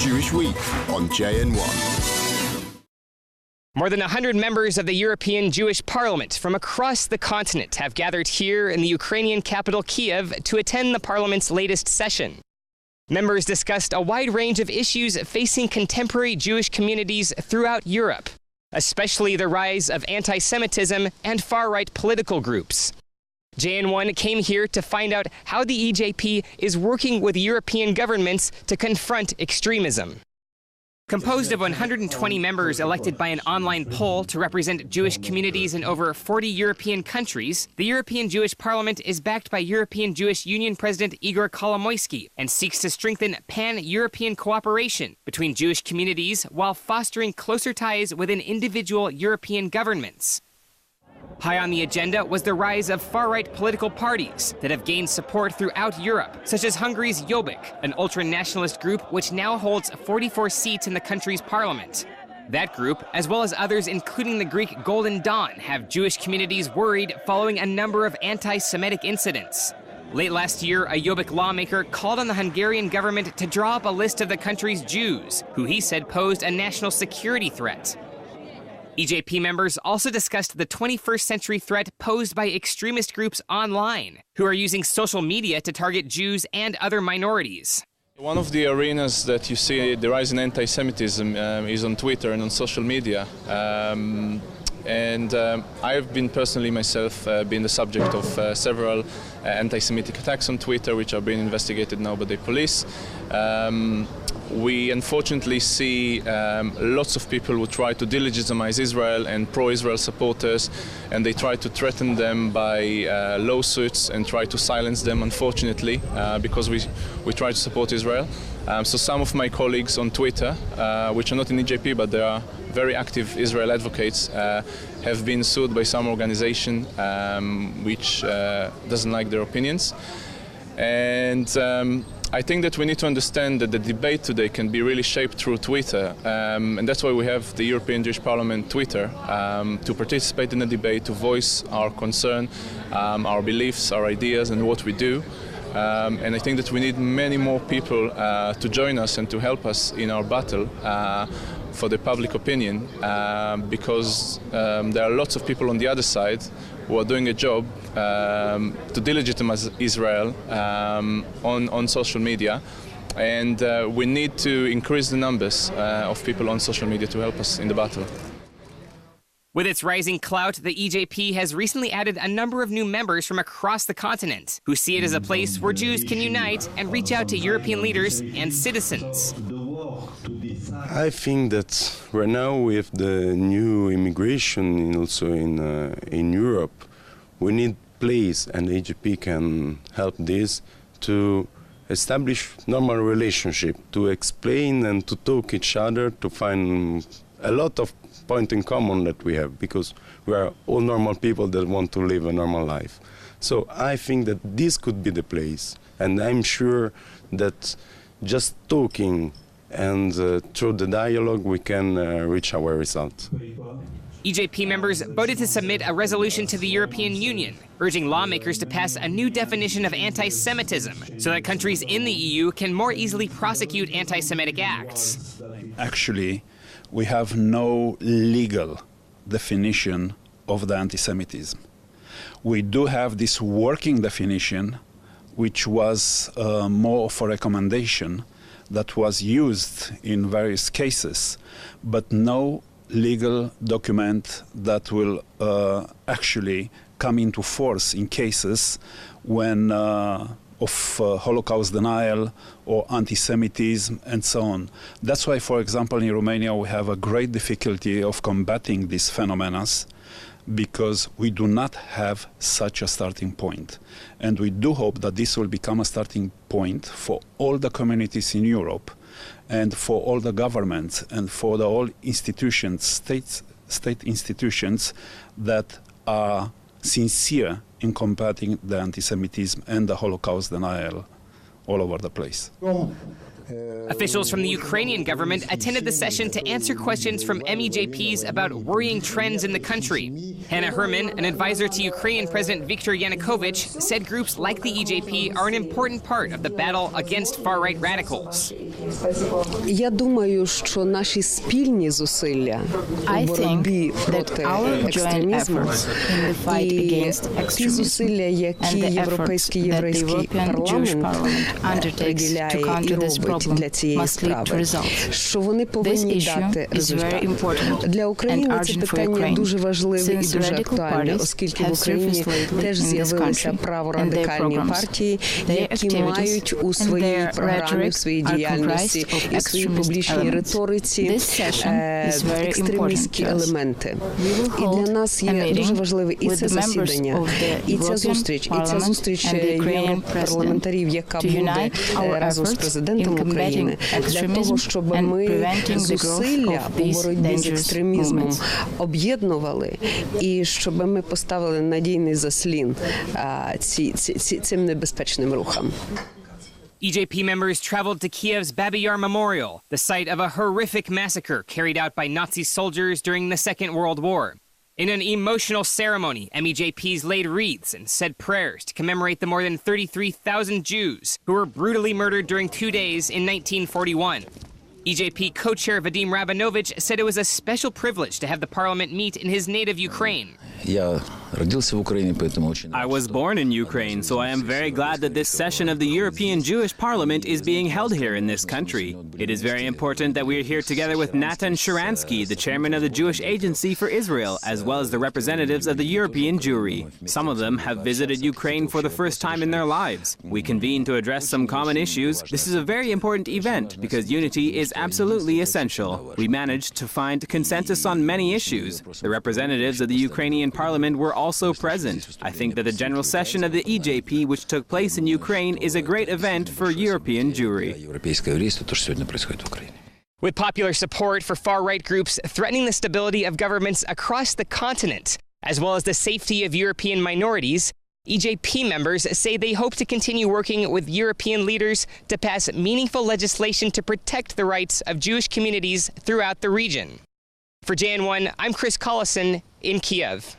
Jewish Week on JN1. More than 100 members of the European Jewish Parliament from across the continent have gathered here in the Ukrainian capital Kiev to attend the Parliament's latest session. Members discussed a wide range of issues facing contemporary Jewish communities throughout Europe, especially the rise of anti-Semitism and far-right political groups. JN1 came here to find out how the EJP is working with European governments to confront extremism. Composed of 120 members elected by an online poll to represent Jewish communities in over 40 European countries, the European Jewish Parliament is backed by European Jewish Union President Igor Kolomoisky and seeks to strengthen pan-European cooperation between Jewish communities while fostering closer ties within individual European governments. High on the agenda was the rise of far-right political parties that have gained support throughout Europe, such as Hungary's Jobbik, an ultra-nationalist group which now holds 44 seats in the country's parliament. That group, as well as others including the Greek Golden Dawn, have Jewish communities worried following a number of anti-Semitic incidents. Late last year, a Jobbik lawmaker called on the Hungarian government to draw up a list of the country's Jews, who he said posed a national security threat. EJP members also discussed the 21st century threat posed by extremist groups online, who are using social media to target Jews and other minorities. One of the arenas that you see the rise in anti-Semitism is on Twitter and on social media. I've been personally myself been the subject of several anti-Semitic attacks on Twitter, which are being investigated now by the police. We unfortunately see lots of people who try to delegitimize Israel and pro-Israel supporters, and they try to threaten them by lawsuits and try to silence them, unfortunately, because we try to support Israel. So some of my colleagues on Twitter, which are not in EJP but they are very active Israel advocates, have been sued by some organization which doesn't like their opinions. And I think that we need to understand that the debate today can be really shaped through Twitter, and that's why we have the European Jewish Parliament Twitter, to participate in the debate, to voice our concern, our beliefs, our ideas and what we do. And I think that we need many more people to join us and to help us in our battle for the public opinion, because there are lots of people on the other side who are doing a job to delegitimize Israel on social media, and we need to increase the numbers of people on social media to help us in the battle. With its rising clout, the EJP has recently added a number of new members from across the continent who see it as a place where Jews can unite and reach out to European leaders and citizens. I think that right now with the new immigration also in Europe, we need place, and EJP can help this to establish normal relationship, to explain and to talk each other, to find a lot of point in common that we have, because we are all normal people that want to live a normal life. So I think that this could be the place, and I'm sure that just talking and through the dialogue we can reach our result. EJP members voted to submit a resolution to the European Union, urging lawmakers to pass a new definition of anti-Semitism so that countries in the EU can more easily prosecute anti-Semitic acts. Actually, we have no legal definition of the anti-Semitism. We do have this working definition, which was more of a recommendation that was used in various cases, but no legal document that will actually come into force in cases when of Holocaust denial or anti-Semitism and so on. That's why, for example, in Romania we have a great difficulty of combating these phenomena, because we do not have such a starting point. And we do hope that this will become a starting point for all the communities in Europe and for all the governments and for the all institutions, state institutions that are sincere in combating the anti-Semitism and the Holocaust denial all over the place. From Officials from the Ukrainian government attended the session to answer questions from MEJPs about worrying trends in the country. Hannah Herman, an advisor to Ukrainian President Viktor Yanukovych, said groups like the EJP are an important part of the battle against far-right radicals. Я думаю, що наші спільні зусилля у боротьбі проти екстремізму і ті зусилля, які Європейський єврейський парламент приділяє і робить для цієї справи, що вони повинні дати результат. Для України це питання дуже важливе і дуже актуальне, оскільки в Україні теж з'явилися праворадикальні партії, які мають у своїй програмі, в своїй діяльності і в своїй публічній риториці екстремістські елементи. І для нас є дуже важливе і це засідання, і ця зустріч європарламентарів, яка буде разом з президентом України, для того, щоб ми зусилля у боротьбі з екстремізмом об'єднували і щоб ми поставили надійний заслін цим небезпечним рухам. EJP members traveled to Kiev's Babi Yar Memorial, the site of a horrific massacre carried out by Nazi soldiers during the Second World War. In an emotional ceremony, MEJPs laid wreaths and said prayers to commemorate the more than 33,000 Jews who were brutally murdered during 2 days in 1941. EJP co-chair Vadim Rabinovich said it was a special privilege to have the parliament meet in his native Ukraine. I was born in Ukraine, so I am very glad that this session of the European Jewish Parliament is being held here in this country. It is very important that we are here together with Natan Sharansky, the chairman of the Jewish Agency for Israel, as well as the representatives of the European Jewry. Some of them have visited Ukraine for the first time in their lives. We convened to address some common issues. This is a very important event because unity is absolutely essential. We managed to find consensus on many issues. The representatives of the Ukrainian Parliament were also present. I think that the general session of the EJP, which took place in Ukraine, is a great event for European Jewry. With popular support for far-right groups threatening the stability of governments across the continent, as well as the safety of European minorities, EJP members say they hope to continue working with European leaders to pass meaningful legislation to protect the rights of Jewish communities throughout the region. For JN1, I'm Chris Collison in Kiev.